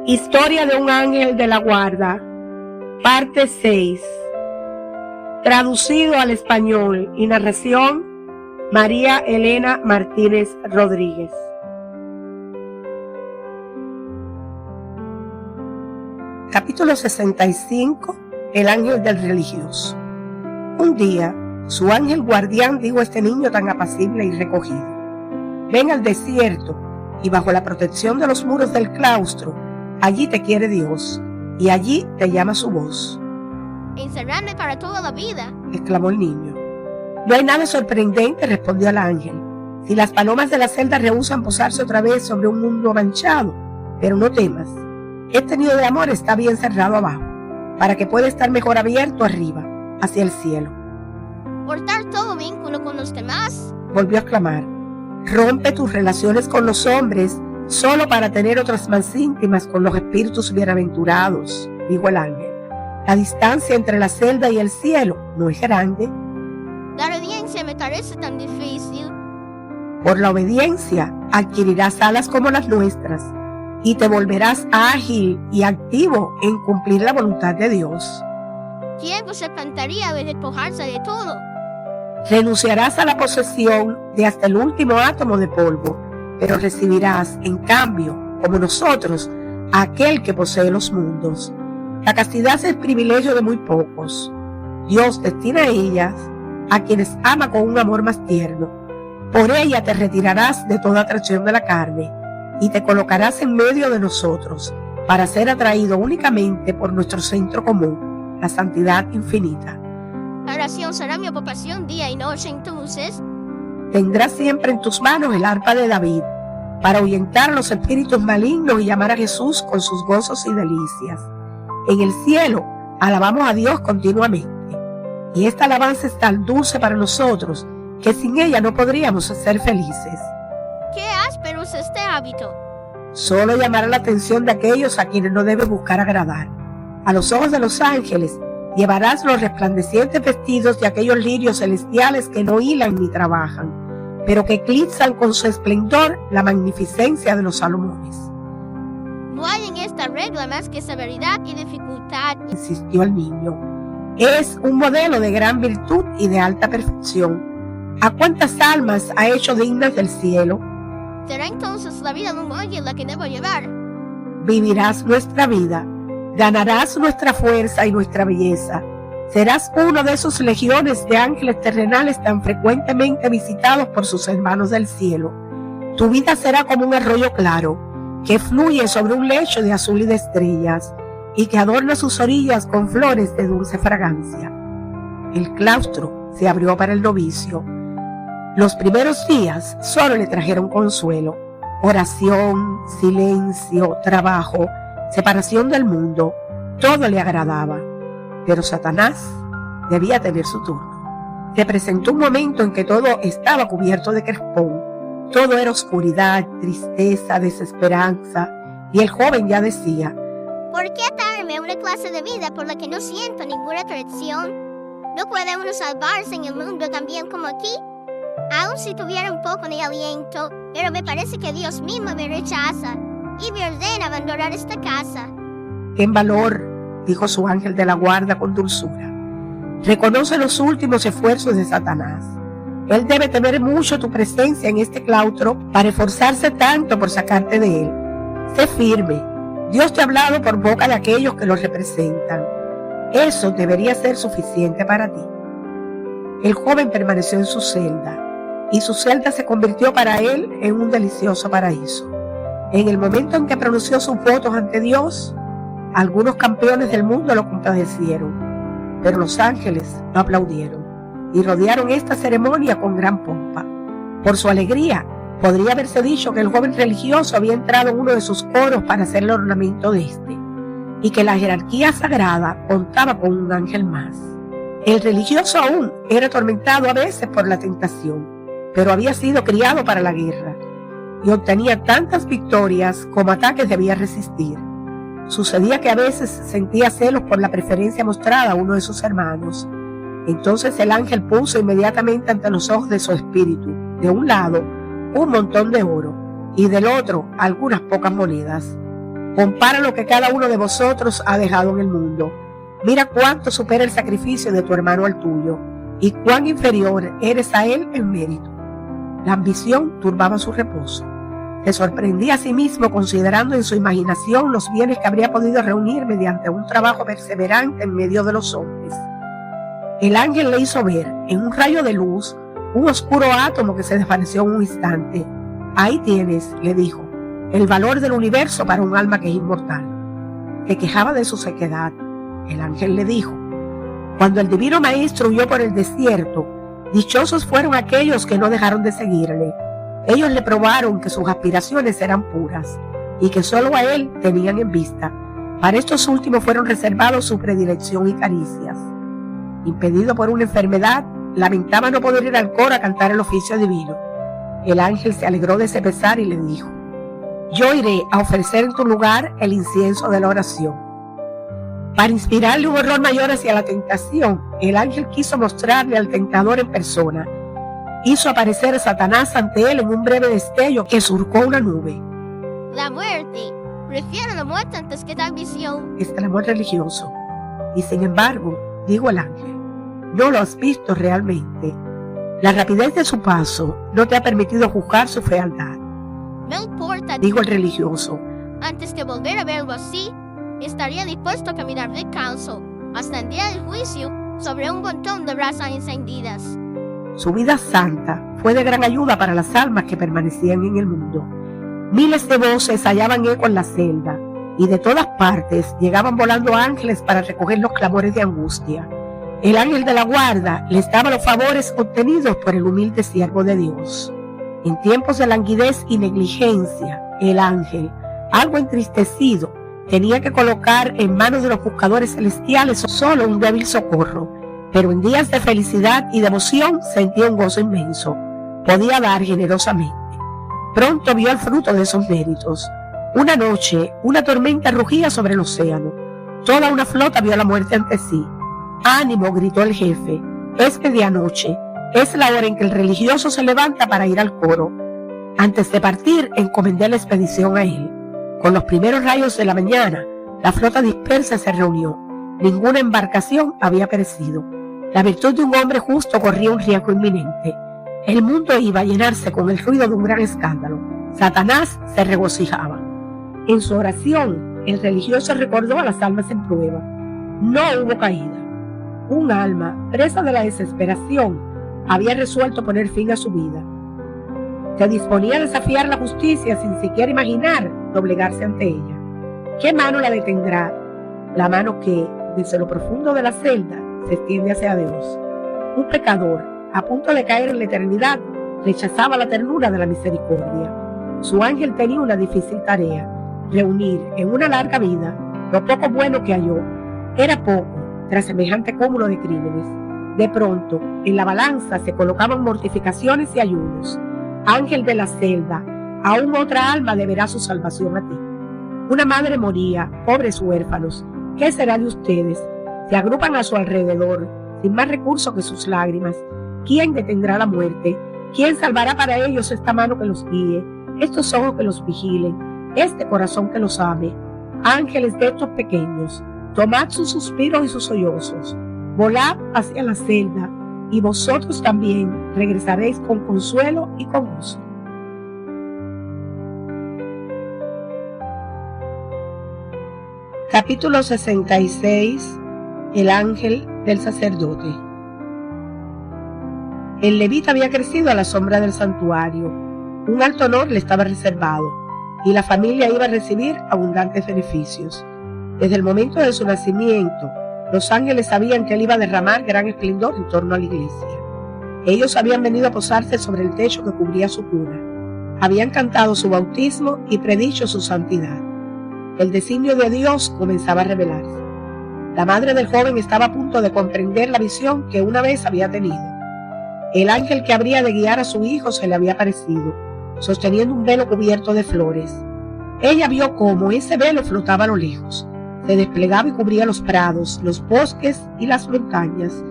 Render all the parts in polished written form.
Historia de un ángel de la guarda, parte 6. Traducido al español y narración María Elena Martínez Rodríguez. Capítulo 65. El ángel del religioso. Un día, su ángel guardián dijo a este niño tan apacible y recogido: ven al desierto y bajo la protección de los muros del claustro, allí te quiere Dios y allí te llama su voz. ¿Encerrarme para toda la vida?, exclamó el niño. No hay nada sorprendente, respondió el ángel, si las palomas de la celda rehúsan posarse otra vez sobre un mundo manchado. Pero no temas, este nido de amor está bien cerrado abajo, para que pueda estar mejor abierto arriba, hacia el cielo. ¿Cortar todo vínculo con los demás?, volvió a exclamar. Rompe tus relaciones con los hombres solo para tener otras más íntimas con los espíritus bienaventurados, dijo el ángel. La distancia entre la celda y el cielo no es grande. La obediencia me parece tan difícil. Por la obediencia adquirirás alas como las nuestras y te volverás ágil y activo en cumplir la voluntad de Dios. ¿Quién se plantaría de despojarse de todo? Renunciarás a la posesión de hasta el último átomo de polvo, pero recibirás, en cambio, como nosotros, a aquel que posee los mundos. La castidad es el privilegio de muy pocos. Dios destina a ellas a quienes ama con un amor más tierno. Por ella te retirarás de toda atracción de la carne y te colocarás en medio de nosotros para ser atraído únicamente por nuestro centro común, la santidad infinita. La oración será mi ocupación día y noche. Entonces tendrás siempre en tus manos el arpa de David para ahuyentar a los espíritus malignos y llamar a Jesús con sus gozos y delicias. En el cielo alabamos a Dios continuamente, y esta alabanza es tan dulce para nosotros que sin ella no podríamos ser felices. ¡Qué áspero es este hábito! Solo llamará la atención de aquellos a quienes no debe buscar agradar. A los ojos de los ángeles llevarás los resplandecientes vestidos de aquellos lirios celestiales que no hilan ni trabajan, pero que eclipsan con su esplendor la magnificencia de los Salomones. No hay en esta regla más que severidad y dificultad, insistió el niño. Es un modelo de gran virtud y de alta perfección. ¿A cuántas almas ha hecho dignas del cielo? ¿Será entonces la vida de un ángel la que debo llevar? Vivirás nuestra vida, ganarás nuestra fuerza y nuestra belleza. Serás uno de esos legiones de ángeles terrenales tan frecuentemente visitados por sus hermanos del cielo. Tu vida será como un arroyo claro, que fluye sobre un lecho de azul y de estrellas, y que adorna sus orillas con flores de dulce fragancia. El claustro se abrió para el novicio. Los primeros días solo le trajeron consuelo: oración, silencio, trabajo, separación del mundo. Todo le agradaba. Pero Satanás debía tener su turno. Se presentó un momento en que todo estaba cubierto de crespón. Todo era oscuridad, tristeza, desesperanza, y el joven ya decía: ¿por qué atarme a una clase de vida por la que no siento ninguna atracción? ¿No puede uno salvarse en el mundo también como aquí? Aun si tuviera un poco de aliento, pero me parece que Dios mismo me rechaza y me ordena abandonar esta casa. Ten valor, dijo su ángel de la guarda con dulzura. Reconoce los últimos esfuerzos de Satanás. Él debe temer mucho tu presencia en este claustro para esforzarse tanto por sacarte de él. Sé firme. Dios te ha hablado por boca de aquellos que lo representan. Eso debería ser suficiente para ti. El joven permaneció en su celda, y su celda se convirtió para él en un delicioso paraíso. En el momento en que pronunció sus votos ante Dios, algunos campeones del mundo lo compadecieron, pero los ángeles lo aplaudieron y rodearon esta ceremonia con gran pompa. Por su alegría, podría haberse dicho que el joven religioso había entrado en uno de sus coros para hacer el ornamento de este, y que la jerarquía sagrada contaba con un ángel más. El religioso aún era atormentado a veces por la tentación, pero había sido criado para la guerra, y obtenía tantas victorias como ataques debía resistir. Sucedía que a veces sentía celos por la preferencia mostrada a uno de sus hermanos. Entonces el ángel puso inmediatamente ante los ojos de su espíritu, de un lado, un montón de oro, y del otro algunas pocas monedas. Compara lo que cada uno de vosotros ha dejado en el mundo. Mira cuánto supera el sacrificio de tu hermano al tuyo, y cuán inferior eres a él en mérito. La ambición turbaba su reposo. Se sorprendía a sí mismo considerando en su imaginación los bienes que habría podido reunir mediante un trabajo perseverante en medio de los hombres. El ángel le hizo ver, en un rayo de luz, un oscuro átomo que se desvaneció en un instante. Ahí tienes, le dijo, el valor del universo para un alma que es inmortal. Se quejaba de su sequedad. El ángel le dijo, cuando el divino maestro huyó por el desierto, dichosos fueron aquellos que no dejaron de seguirle. Ellos le probaron que sus aspiraciones eran puras y que solo a él tenían en vista. Para estos últimos fueron reservados su predilección y caricias. Impedido por una enfermedad, lamentaba no poder ir al coro a cantar el oficio divino. El ángel se alegró de ese pesar y le dijo, yo iré a ofrecer en tu lugar el incienso de la oración. Para inspirarle un horror mayor hacia la tentación, el ángel quiso mostrarle al tentador en persona. Hizo aparecer a Satanás ante él en un breve destello que surcó una nube. La muerte. Prefiero la muerte antes que tal visión. Exclamó el religioso. Y sin embargo, dijo el ángel, no lo has visto realmente. La rapidez de su paso no te ha permitido juzgar su fealdad. No importa, dijo el religioso. Antes que volver a verlo así, estaría dispuesto a caminar descalzo hasta el día del juicio sobre un montón de brasas encendidas. Su vida santa fue de gran ayuda para las almas que permanecían en el mundo. Miles de voces hallaban eco en la celda, y de todas partes llegaban volando ángeles para recoger los clamores de angustia. El ángel de la guarda les daba los favores obtenidos por el humilde siervo de Dios. En tiempos de languidez y negligencia, el ángel, algo entristecido, tenía que colocar en manos de los buscadores celestiales solo un débil socorro, pero en días de felicidad y devoción sentía un gozo inmenso. Podía dar generosamente. Pronto vio el fruto de esos méritos. Una noche, una tormenta rugía sobre el océano. Toda una flota vio la muerte ante sí. ¡Ánimo!, gritó el jefe. Es medianoche. Es la hora en que el religioso se levanta para ir al coro. Antes de partir, encomendé la expedición a él. Con los primeros rayos de la mañana, la flota dispersa se reunió. Ninguna embarcación había perecido. La virtud de un hombre justo corría un riesgo inminente. El mundo iba a llenarse con el ruido de un gran escándalo. Satanás se regocijaba. En su oración, el religioso recordó a las almas en prueba. No hubo caída. Un alma, presa de la desesperación, había resuelto poner fin a su vida. Se disponía a desafiar la justicia sin siquiera imaginar doblegarse ante ella. ¿Qué mano la detendrá? La mano que, desde lo profundo de la celda, se extiende hacia Dios. Un pecador, a punto de caer en la eternidad, rechazaba la ternura de la misericordia. Su ángel tenía una difícil tarea: reunir en una larga vida lo poco bueno que halló. Era poco tras semejante cúmulo de crímenes. De pronto, en la balanza se colocaban mortificaciones y ayunos. Ángel de la celda, aún otra alma deberá su salvación a ti. Una madre moría, pobres huérfanos. ¿Qué será de ustedes? Se agrupan a su alrededor, sin más recurso que sus lágrimas. ¿Quién detendrá la muerte? ¿Quién salvará para ellos esta mano que los guíe, estos ojos que los vigilen, este corazón que los ame? Ángeles de estos pequeños, tomad sus suspiros y sus sollozos, volad hacia la celda, y vosotros también regresaréis con consuelo y con gozo. Capítulo 66. El ángel del sacerdote. El levita había crecido a la sombra del santuario. Un alto honor le estaba reservado, y la familia iba a recibir abundantes beneficios. Desde el momento de su nacimiento, los ángeles sabían que él iba a derramar gran esplendor en torno a la iglesia. Ellos habían venido a posarse sobre el techo que cubría su cuna. Habían cantado su bautismo y predicho su santidad. El designio de Dios comenzaba a revelarse. La madre del joven estaba a punto de comprender la visión que una vez había tenido. El ángel que habría de guiar a su hijo se le había aparecido, sosteniendo un velo cubierto de flores. Ella vio cómo ese velo flotaba a lo lejos. Se desplegaba y cubría los prados, los bosques y las montañas.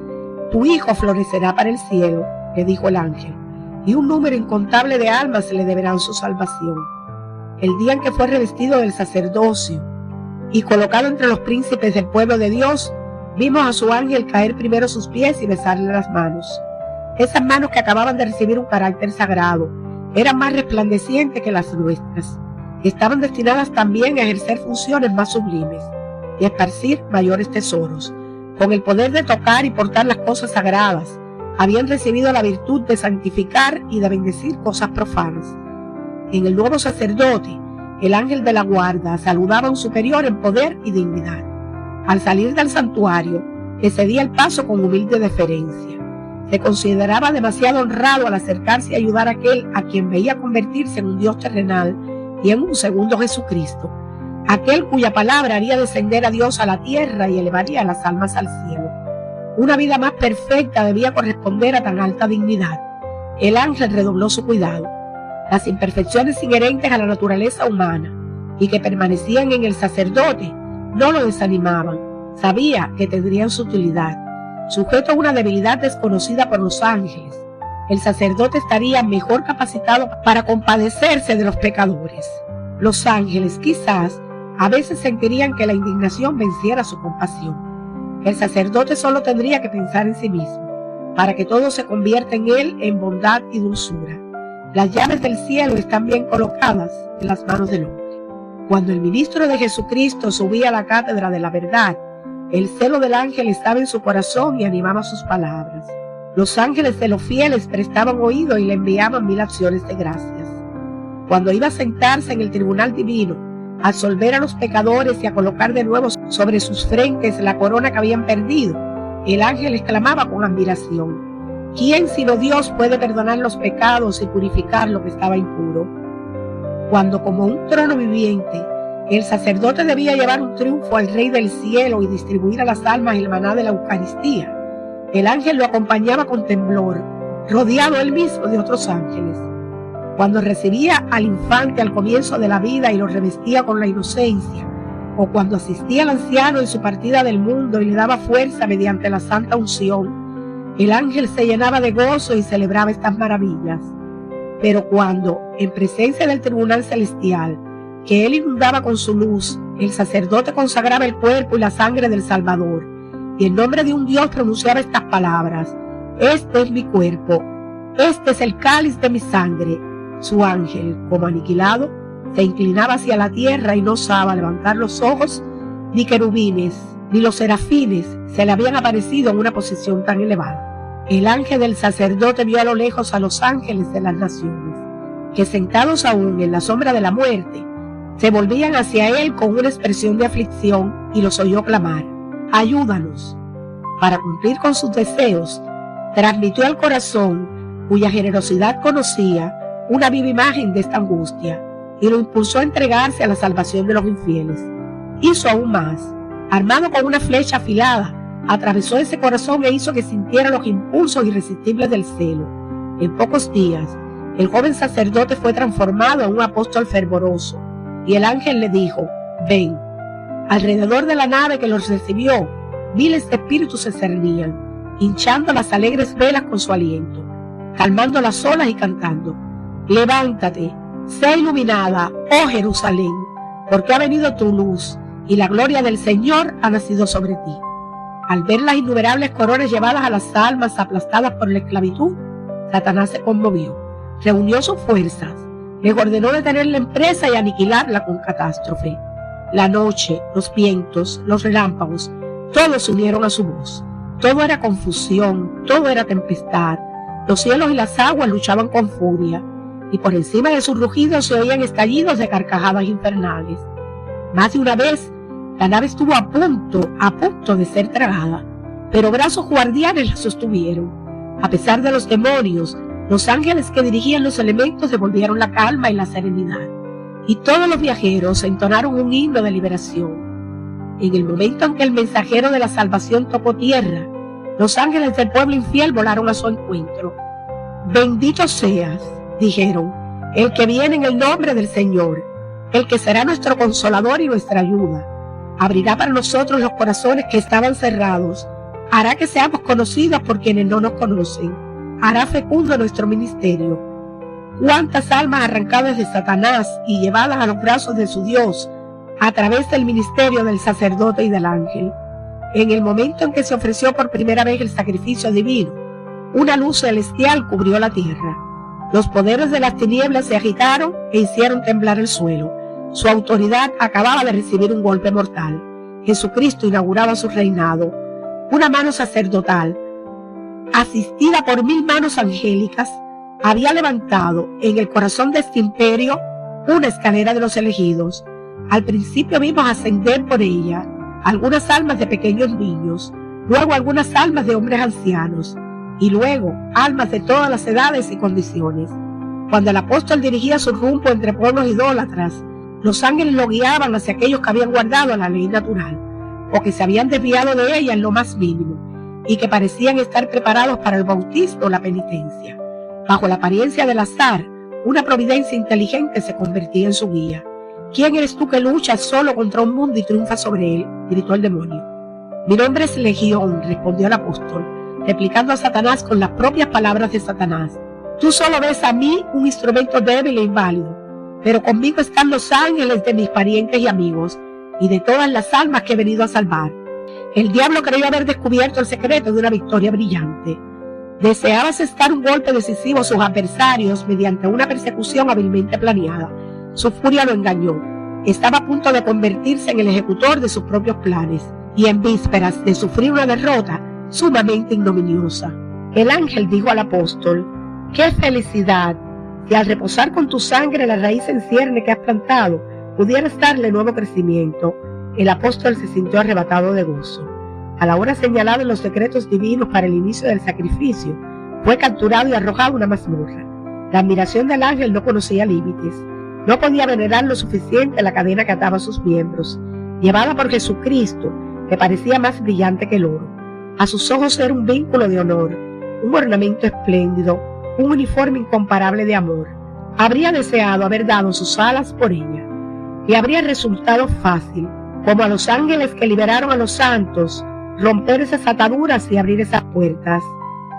Tu hijo florecerá para el cielo, le dijo el ángel, y un número incontable de almas le deberán su salvación. el día en que fue revestido del sacerdocio y colocado entre los príncipes del pueblo de Dios, vimos a su ángel caer primero a sus pies y besarle las manos. Esas manos que acababan de recibir un carácter sagrado eran más resplandecientes que las nuestras. Estaban destinadas también a ejercer funciones más sublimes y a esparcir mayores tesoros. Con el poder de tocar y portar las cosas sagradas, habían recibido la virtud de santificar y de bendecir cosas profanas. En el nuevo sacerdote, el ángel de la guarda saludaba a un superior en poder y dignidad. Al salir del santuario, le cedía el paso con humilde deferencia. Se consideraba demasiado honrado al acercarse y ayudar a aquel a quien veía convertirse en un Dios terrenal y en un segundo Jesucristo, aquel cuya palabra haría descender a Dios a la tierra y elevaría las almas al cielo. Una vida más perfecta debía corresponder a tan alta dignidad. El ángel redobló su cuidado. Las imperfecciones inherentes a la naturaleza humana y que permanecían en el sacerdote no lo desanimaban. Sabía que tendrían su utilidad. Sujeto a una debilidad desconocida por los ángeles, el sacerdote estaría mejor capacitado para compadecerse de los pecadores. Los ángeles quizás a veces sentirían que la indignación venciera su compasión. El sacerdote solo tendría que pensar en sí mismo, para que todo se convierta en él en bondad y dulzura. Las llaves del cielo están bien colocadas en las manos del hombre. Cuando el ministro de Jesucristo subía a la cátedra de la verdad, el celo del ángel estaba en su corazón y animaba sus palabras. Los ángeles de los fieles prestaban oído y le enviaban 1000 acciones de gracias. Cuando iba a sentarse en el tribunal divino, a absolver a los pecadores y a colocar de nuevo sobre sus frentes la corona que habían perdido, el ángel exclamaba con admiración: ¿quién sino Dios puede perdonar los pecados y purificar lo que estaba impuro? Cuando, como un trono viviente, el sacerdote debía llevar un triunfo al Rey del cielo y distribuir a las almas el maná de la Eucaristía, el ángel lo acompañaba con temblor, rodeado él mismo de otros ángeles. Cuando recibía al infante al comienzo de la vida y lo revestía con la inocencia, o cuando asistía al anciano en su partida del mundo y le daba fuerza mediante la santa unción, el ángel se llenaba de gozo y celebraba estas maravillas. Pero cuando, en presencia del tribunal celestial, que él inundaba con su luz, el sacerdote consagraba el cuerpo y la sangre del Salvador, y en nombre de un Dios pronunciaba estas palabras: este es mi cuerpo, este es el cáliz de mi sangre. Su ángel, como aniquilado, se inclinaba hacia la tierra y no osaba levantar los ojos. Ni querubines, ni los serafines se le habían aparecido en una posición tan elevada. El ángel del sacerdote vio a lo lejos a los ángeles de las naciones, que sentados aún en la sombra de la muerte, se volvían hacia él con una expresión de aflicción y los oyó clamar: ayúdanos. Para cumplir con sus deseos, transmitió al corazón, cuya generosidad conocía, una viva imagen de esta angustia y lo impulsó a entregarse a la salvación de los infieles. Hizo aún más. Armado con una flecha afilada, atravesó ese corazón e hizo que sintiera los impulsos irresistibles del celo. En pocos días, el joven sacerdote fue transformado en un apóstol fervoroso, y el ángel le dijo: ven. Alrededor de la nave que los recibió, miles de espíritus se cernían, hinchando las alegres velas con su aliento, calmando las olas y cantando: levántate, sé iluminada, oh Jerusalén, porque ha venido tu luz, y la gloria del Señor ha nacido sobre ti. Al ver las innumerables coronas llevadas a las almas aplastadas por la esclavitud, Satanás se conmovió, reunió sus fuerzas, les ordenó detener la empresa y aniquilarla con catástrofe. La noche, los vientos, los relámpagos, todos se unieron a su voz. Todo era confusión, todo era tempestad. Los cielos y las aguas luchaban con furia, y por encima de sus rugidos se oían estallidos de carcajadas infernales. Más de una vez, la nave estuvo a punto de ser tragada, pero brazos guardianes la sostuvieron. A pesar de los demonios, los ángeles que dirigían los elementos devolvieron la calma y la serenidad, y todos los viajeros entonaron un himno de liberación. En el momento en que el mensajero de la salvación tocó tierra, los ángeles del pueblo infiel volaron a su encuentro. Bendito seas, dijeron, el que viene en el nombre del Señor, el que será nuestro consolador y nuestra ayuda. Abrirá para nosotros los corazones que estaban cerrados, hará que seamos conocidos por quienes no nos conocen, hará fecundo nuestro ministerio. cuántas almas arrancadas de Satanás y llevadas a los brazos de su Dios a través del ministerio del sacerdote y del ángel. En el momento en que se ofreció por primera vez el sacrificio divino, una luz celestial cubrió la tierra. Los poderes de las tinieblas se agitaron e hicieron temblar el suelo. Su autoridad acababa de recibir un golpe mortal. Jesucristo inauguraba su reinado. Una mano sacerdotal, asistida por 1000 manos angélicas, había levantado en el corazón de este imperio una escalera de los elegidos. Al principio vimos ascender por ella algunas almas de pequeños niños, luego algunas almas de hombres ancianos, y luego almas de todas las edades y condiciones. Cuando el apóstol dirigía su rumbo entre pueblos idólatras, los ángeles lo guiaban hacia aquellos que habían guardado la ley natural, o que se habían desviado de ella en lo más mínimo, y que parecían estar preparados para el bautismo o la penitencia. Bajo la apariencia del azar, una providencia inteligente se convertía en su guía. ¿Quién eres tú que luchas solo contra un mundo y triunfas sobre él?, gritó el demonio. Mi nombre es Legión, respondió el apóstol, replicando a Satanás con las propias palabras de Satanás. Tú solo ves a mí un instrumento débil e inválido, pero conmigo están los ángeles de mis parientes y amigos, y de todas las almas que he venido a salvar. El diablo creyó haber descubierto el secreto de una victoria brillante. Deseaba asestar un golpe decisivo a sus adversarios mediante una persecución hábilmente planeada. Su furia lo engañó. Estaba a punto de convertirse en el ejecutor de sus propios planes, y en vísperas de sufrir una derrota sumamente ignominiosa. El ángel dijo al apóstol: ¡qué felicidad! Si al reposar con tu sangre la raíz en cierne que has plantado pudieras darle nuevo crecimiento. El apóstol se sintió arrebatado de gozo. A la hora señalada en los decretos divinos para el inicio del sacrificio, fue capturado y arrojado a una mazmorra. La admiración del ángel no conocía límites. No podía venerar lo suficiente la cadena que ataba a sus miembros, llevada por Jesucristo, que parecía más brillante que el oro. A sus ojos era un vínculo de honor, un ornamento espléndido, un uniforme incomparable de amor. Habría deseado haber dado sus alas por ella. Le habría resultado fácil, como a los ángeles que liberaron a los santos, romper esas ataduras y abrir esas puertas.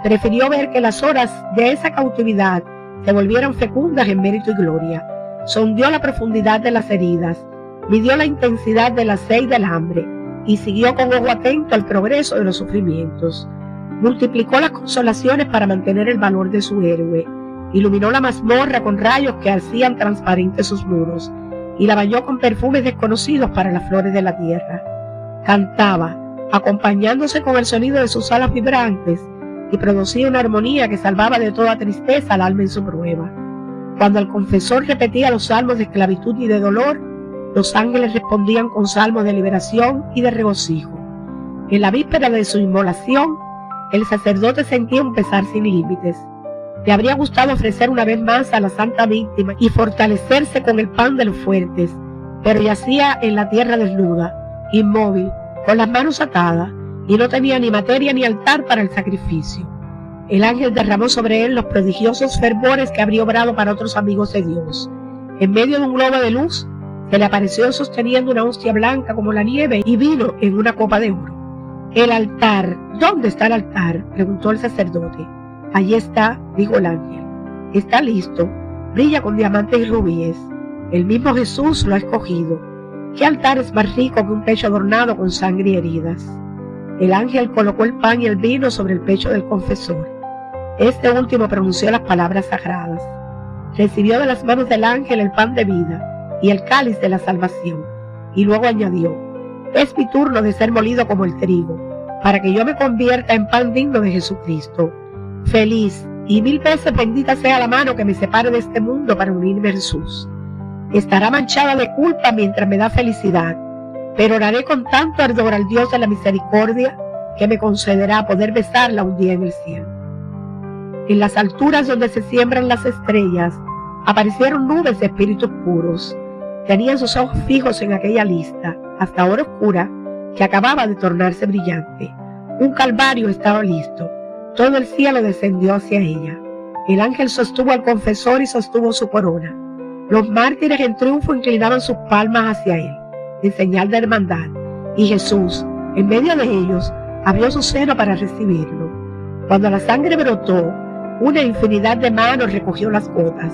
Prefirió ver que las horas de esa cautividad se volvieran fecundas en mérito y gloria. Sondeó la profundidad de las heridas, midió la intensidad de la sed y del hambre, y siguió con ojo atento al progreso de los sufrimientos. Multiplicó las consolaciones para mantener el valor de su héroe, iluminó la mazmorra con rayos que hacían transparentes sus muros, y la bañó con perfumes desconocidos para las flores de la tierra. Cantaba, acompañándose con el sonido de sus alas vibrantes, y producía una armonía que salvaba de toda tristeza al alma en su prueba. Cuando el confesor repetía los salmos de esclavitud y de dolor, los ángeles respondían con salmos de liberación y de regocijo. En la víspera de su inmolación, el sacerdote sentía un pesar sin límites. Le habría gustado ofrecer una vez más a la santa víctima y fortalecerse con el pan de los fuertes, pero yacía en la tierra desnuda, inmóvil, con las manos atadas, y no tenía ni materia ni altar para el sacrificio. El ángel derramó sobre él los prodigiosos fervores que habría obrado para otros amigos de Dios. En medio de un globo de luz, se le apareció sosteniendo una hostia blanca como la nieve y vino en una copa de oro. El altar, ¿dónde está el altar?, preguntó el sacerdote. Allí está, dijo el ángel. Está listo, brilla con diamantes y rubíes. El mismo Jesús lo ha escogido. ¿Qué altar es más rico que un pecho adornado con sangre y heridas? El ángel colocó el pan y el vino sobre el pecho del confesor. Este último pronunció las palabras sagradas. Recibió de las manos del ángel el pan de vida y el cáliz de la salvación, y luego añadió: es mi turno de ser molido como el trigo, para que yo me convierta en pan digno de Jesucristo. Feliz y 1000 veces bendita sea la mano que me separe de este mundo para unirme a Jesús. Estará manchada de culpa mientras me da felicidad, pero oraré con tanto ardor al Dios de la misericordia que me concederá poder besarla un día en el cielo. En las alturas donde se siembran las estrellas, aparecieron nubes de espíritus puros. Tenían sus ojos fijos en aquella lista, hasta ahora oscura, que acababa de tornarse brillante. Un calvario estaba listo. Todo el cielo descendió hacia ella. El ángel sostuvo al confesor y sostuvo su corona. Los mártires en triunfo inclinaban sus palmas hacia él, en señal de hermandad, y Jesús, en medio de ellos, abrió su seno para recibirlo. Cuando la sangre brotó, una infinidad de manos recogió las gotas.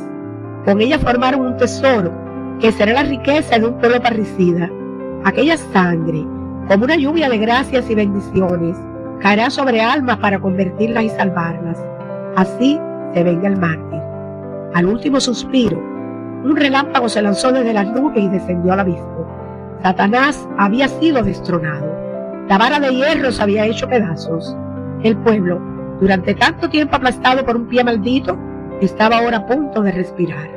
Con ella formaron un tesoro, que será la riqueza de un pueblo parricida. Aquella sangre, como una lluvia de gracias y bendiciones, caerá sobre almas para convertirlas y salvarlas. Así se venga el mártir. Al último suspiro, un relámpago se lanzó desde las nubes y descendió al abismo. Satanás había sido destronado. La vara de hierro se había hecho pedazos. El pueblo, durante tanto tiempo aplastado por un pie maldito, estaba ahora a punto de respirar.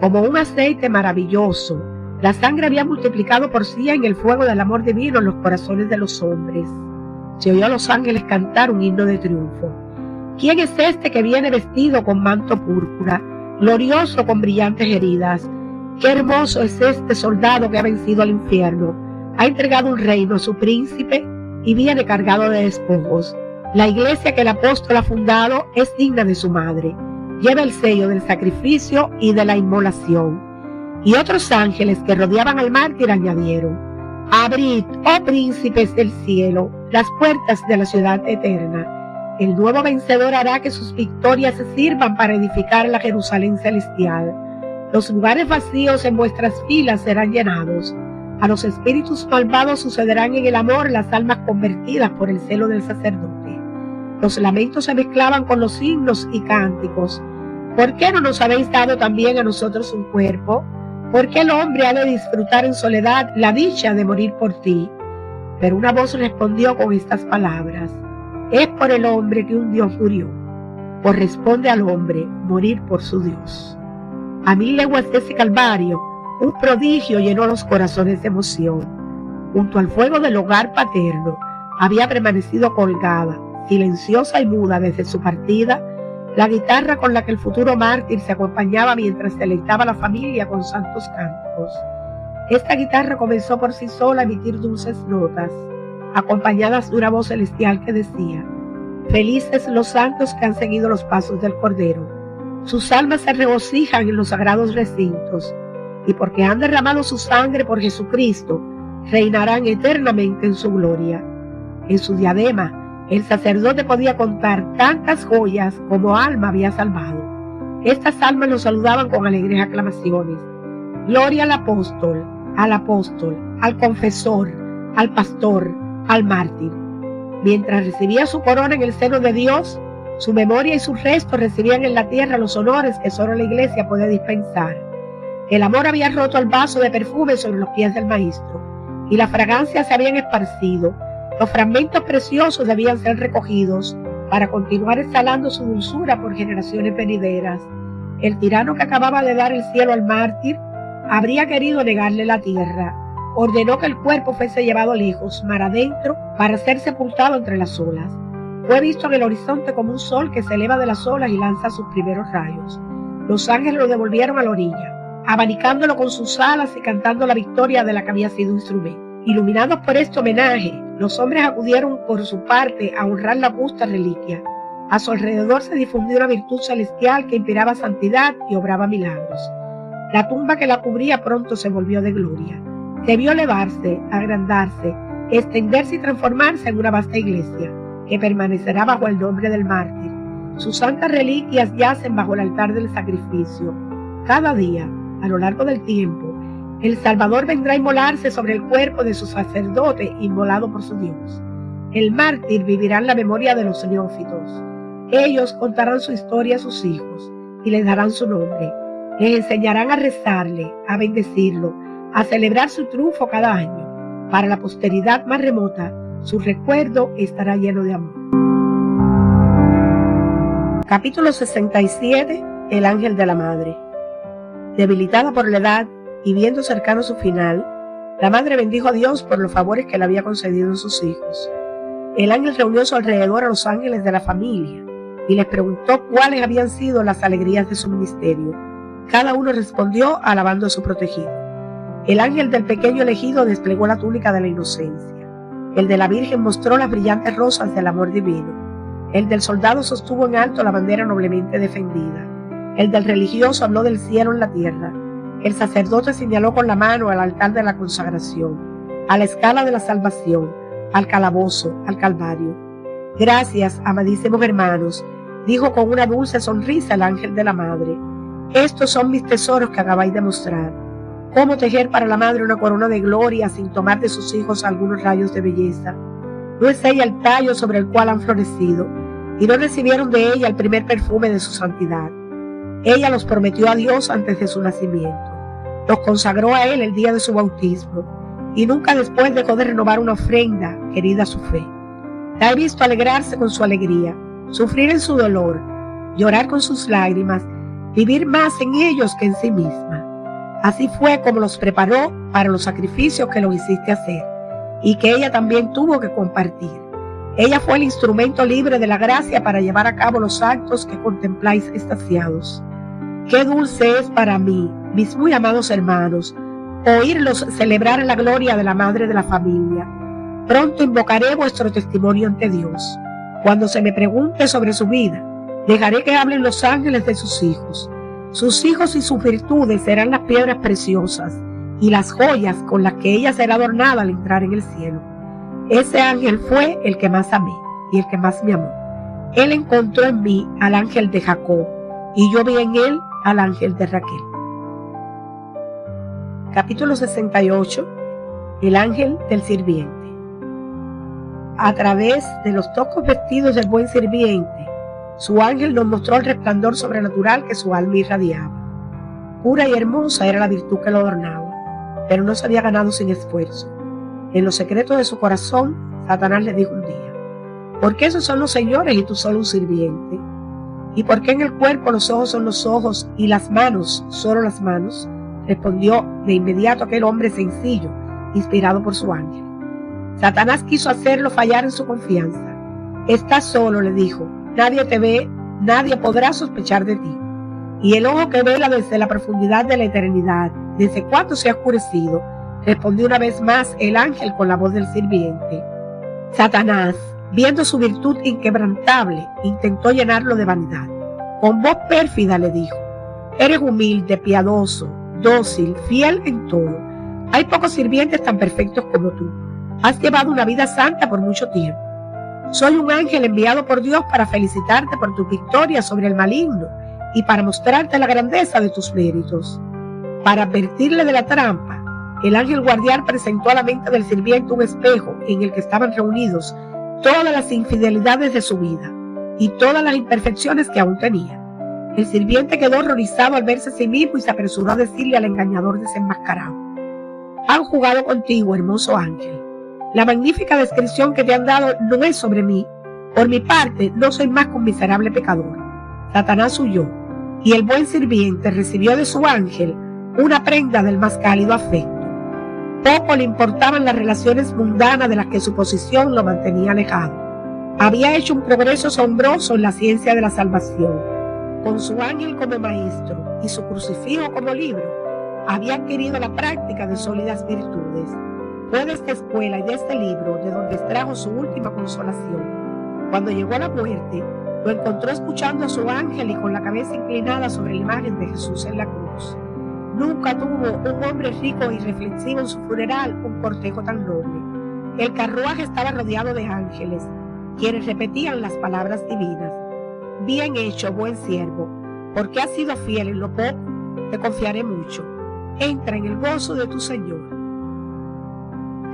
Como un aceite maravilloso, la sangre había multiplicado por 100 el fuego del amor divino en los corazones de los hombres. Se oyó a los ángeles cantar un himno de triunfo. ¿Quién es este que viene vestido con manto púrpura, glorioso con brillantes heridas? Qué hermoso es este soldado que ha vencido al infierno. Ha entregado un reino a su príncipe y viene cargado de despojos. La iglesia que el apóstol ha fundado es digna de su madre. Lleva el sello del sacrificio y de la inmolación. Y otros ángeles que rodeaban al mártir añadieron: abrid, oh príncipes del cielo, las puertas de la ciudad eterna. El nuevo vencedor hará que sus victorias se sirvan para edificar la Jerusalén celestial. Los lugares vacíos en vuestras filas serán llenados. A los espíritus malvados sucederán en el amor las almas convertidas por el celo del sacerdote. Los lamentos se mezclaban con los himnos y cánticos. ¿Por qué no nos habéis dado también a nosotros un cuerpo? ¿Por qué el hombre ha de disfrutar en soledad la dicha de morir por ti? Pero una voz respondió con estas palabras: es por el hombre que un Dios murió. Corresponde al hombre morir por su Dios. A 1000 leguas de ese calvario, un prodigio llenó los corazones de emoción. Junto al fuego del hogar paterno había permanecido colgada, silenciosa y muda desde su partida, la guitarra con la que el futuro mártir se acompañaba mientras deleitaba a la familia con santos cánticos. Esta guitarra comenzó por sí sola a emitir dulces notas, acompañadas de una voz celestial que decía: felices los santos que han seguido los pasos del Cordero. Sus almas se regocijan en los sagrados recintos, y porque han derramado su sangre por Jesucristo, reinarán eternamente en su gloria. En su diadema, el sacerdote podía contar tantas joyas como alma había salvado. Estas almas lo saludaban con alegres aclamaciones. Gloria al apóstol, al confesor, al pastor, al mártir. Mientras recibía su corona en el seno de Dios, su memoria y sus restos recibían en la tierra los honores que solo la iglesia puede dispensar. El amor había roto el vaso de perfume sobre los pies del maestro, y las fragancias se habían esparcido. Los fragmentos preciosos debían ser recogidos para continuar exhalando su dulzura por generaciones venideras. El tirano que acababa de dar el cielo al mártir habría querido negarle la tierra. Ordenó que el cuerpo fuese llevado lejos, mar adentro, para ser sepultado entre las olas. Fue visto en el horizonte como un sol que se eleva de las olas y lanza sus primeros rayos. Los ángeles lo devolvieron a la orilla, abanicándolo con sus alas y cantando la victoria de la que había sido instrumento. Iluminados por este homenaje, los hombres acudieron por su parte a honrar la augusta reliquia. A su alrededor se difundió una virtud celestial que inspiraba santidad y obraba milagros. La tumba que la cubría pronto se volvió de gloria. Debió elevarse, agrandarse, extenderse y transformarse en una vasta iglesia, que permanecerá bajo el nombre del mártir. Sus santas reliquias yacen bajo el altar del sacrificio. Cada día, a lo largo del tiempo, el Salvador vendrá a inmolarse sobre el cuerpo de su sacerdote inmolado por su Dios. El mártir vivirá en la memoria de los neófitos. Ellos contarán su historia a sus hijos y les darán su nombre. Les enseñarán a rezarle, a bendecirlo, a celebrar su triunfo cada año. Para la posteridad más remota, su recuerdo estará lleno de amor. Capítulo 67. El ángel de la madre. Debilitada por la edad y viendo cercano su final, la madre bendijo a Dios por los favores que le había concedido en sus hijos. El ángel reunió a su alrededor a los ángeles de la familia y les preguntó cuáles habían sido las alegrías de su ministerio. Cada uno respondió alabando a su protegido. El ángel del pequeño elegido desplegó la túnica de la inocencia. El de la Virgen mostró las brillantes rosas del amor divino. El del soldado sostuvo en alto la bandera noblemente defendida. El del religioso habló del cielo en la tierra. El sacerdote señaló con la mano al altar de la consagración, a la escala de la salvación, al calabozo, al calvario. Gracias, amadísimos hermanos, dijo con una dulce sonrisa el ángel de la madre. Estos son mis tesoros que acabáis de mostrar. Cómo tejer para la madre una corona de gloria sin tomar de sus hijos algunos rayos de belleza. ¿No es ella el tallo sobre el cual han florecido? Y no recibieron de ella el primer perfume de su santidad. Ella los prometió a Dios antes de su nacimiento. Los consagró a Él el día de su bautismo. Y nunca después dejó de renovar una ofrenda querida a su fe. La he visto alegrarse con su alegría, sufrir en su dolor, llorar con sus lágrimas, vivir más en ellos que en sí misma. Así fue como los preparó para los sacrificios que lo hiciste hacer, y que ella también tuvo que compartir. Ella fue el instrumento libre de la gracia para llevar a cabo los actos que contempláis extasiados. Qué dulce es para mí, mis muy amados hermanos, oírlos celebrar la gloria de la madre de la familia. Pronto invocaré vuestro testimonio ante Dios. Cuando se me pregunte sobre su vida, dejaré que hablen los ángeles de sus hijos. Sus hijos y sus virtudes serán las piedras preciosas y las joyas con las que ella será adornada al entrar en el cielo. Ese ángel fue el que más amé y el que más me amó. Él encontró en mí al ángel de Jacob y yo vi en él al ángel de Raquel. Capítulo 68. El ángel del sirviente. A través de los toscos vestidos del buen sirviente, su ángel nos mostró el resplandor sobrenatural que su alma irradiaba. Pura y hermosa era la virtud que lo adornaba, pero no se había ganado sin esfuerzo. En los secretos de su corazón, Satanás le dijo un día: ¿por qué esos son los señores y tú solo un sirviente? ¿Y por qué en el cuerpo los ojos son los ojos y las manos solo las manos? Respondió de inmediato aquel hombre sencillo, inspirado por su ángel. Satanás quiso hacerlo fallar en su confianza. Estás solo, le dijo, nadie te ve, nadie podrá sospechar de ti. Y el ojo que vela desde la profundidad de la eternidad, ¿desde cuándo se ha oscurecido? Respondió una vez más el ángel con la voz del sirviente. Satanás, viendo su virtud inquebrantable, intentó llenarlo de vanidad. Con voz pérfida le dijo: eres humilde, piadoso, dócil, fiel en todo. Hay pocos sirvientes tan perfectos como tú. Has llevado una vida santa por mucho tiempo. Soy un ángel enviado por Dios para felicitarte por tu victoria sobre el maligno y para mostrarte la grandeza de tus méritos. Para advertirle de la trampa, el ángel guardián presentó a la mente del sirviente un espejo en el que estaban reunidos todas las infidelidades de su vida y todas las imperfecciones que aún tenía. El sirviente quedó horrorizado al verse a sí mismo y se apresuró a decirle al engañador desenmascarado: han jugado contigo, hermoso ángel. La magnífica descripción que te han dado no es sobre mí. Por mi parte, no soy más que un miserable pecador. Satanás huyó, y el buen sirviente recibió de su ángel una prenda del más cálido afecto. Poco le importaban las relaciones mundanas de las que su posición lo mantenía alejado. Había hecho un progreso asombroso en la ciencia de la salvación. Con su ángel como maestro y su crucifijo como libro, había adquirido la práctica de sólidas virtudes. Fue de esta escuela y de este libro de donde extrajo su última consolación. Cuando llegó a la muerte, lo encontró escuchando a su ángel y con la cabeza inclinada sobre la imagen de Jesús en la cruz. Nunca tuvo un hombre rico y reflexivo en su funeral un cortejo tan noble. El carruaje estaba rodeado de ángeles, quienes repetían las palabras divinas: bien hecho, buen siervo, porque has sido fiel en lo poco, te confiaré mucho. Entra en el gozo de tu Señor.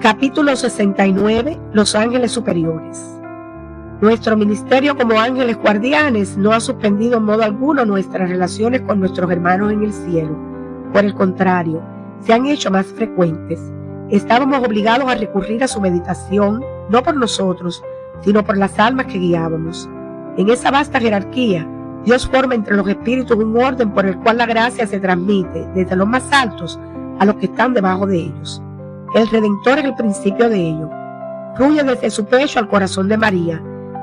Capítulo 69. Los ángeles superiores. Nuestro ministerio como ángeles guardianes no ha suspendido en modo alguno nuestras relaciones con nuestros hermanos en el cielo. Por el contrario, se han hecho más frecuentes. Estábamos obligados a recurrir a su meditación, no por nosotros, sino por las almas que guiábamos. En esa vasta jerarquía, Dios forma entre los espíritus un orden por el cual la gracia se transmite desde los más altos a los que están debajo de ellos. El Redentor es el principio de ello. Fluye desde su pecho al corazón de María,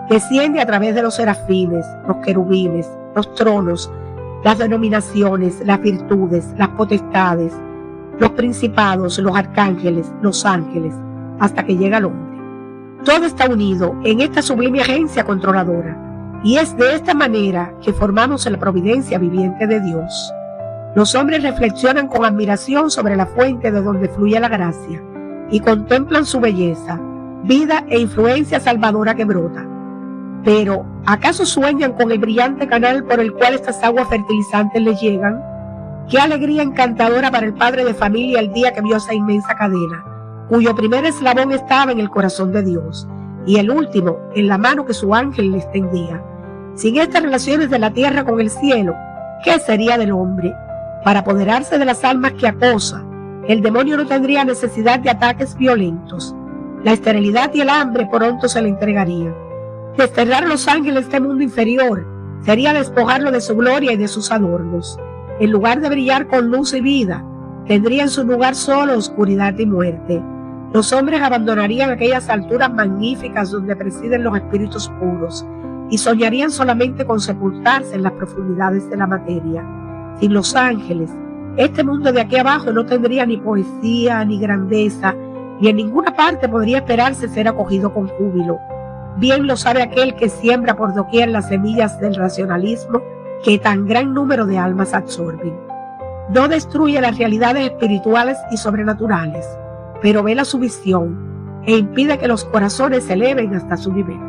desciende a través de los serafines, los querubines, los tronos, las denominaciones, las virtudes, las potestades, los principados, los arcángeles, los ángeles, hasta que llega al hombre. Todo está unido en esta sublime agencia controladora, y es de esta manera que formamos la providencia viviente de Dios. Los hombres reflexionan con admiración sobre la fuente de donde fluye la gracia y contemplan su belleza, vida e influencia salvadora que brota. Pero, ¿acaso sueñan con el brillante canal por el cual estas aguas fertilizantes les llegan? Qué alegría encantadora para el padre de familia el día que vio esa inmensa cadena, cuyo primer eslabón estaba en el corazón de Dios y el último en la mano que su ángel le extendía. Sin estas relaciones de la tierra con el cielo, ¿qué sería del hombre? Para apoderarse de las almas que acosa, el demonio no tendría necesidad de ataques violentos. La esterilidad y el hambre pronto se le entregarían. Desterrar a los ángeles de este mundo inferior sería despojarlo de su gloria y de sus adornos. En lugar de brillar con luz y vida, tendría en su lugar solo oscuridad y muerte. Los hombres abandonarían aquellas alturas magníficas donde presiden los espíritus puros y soñarían solamente con sepultarse en las profundidades de la materia. Sin los ángeles, este mundo de aquí abajo no tendría ni poesía ni grandeza, y en ninguna parte podría esperarse ser acogido con júbilo. Bien lo sabe aquel que siembra por doquier las semillas del racionalismo que tan gran número de almas absorben. No destruye las realidades espirituales y sobrenaturales, pero vela su visión e impide que los corazones se eleven hasta su nivel.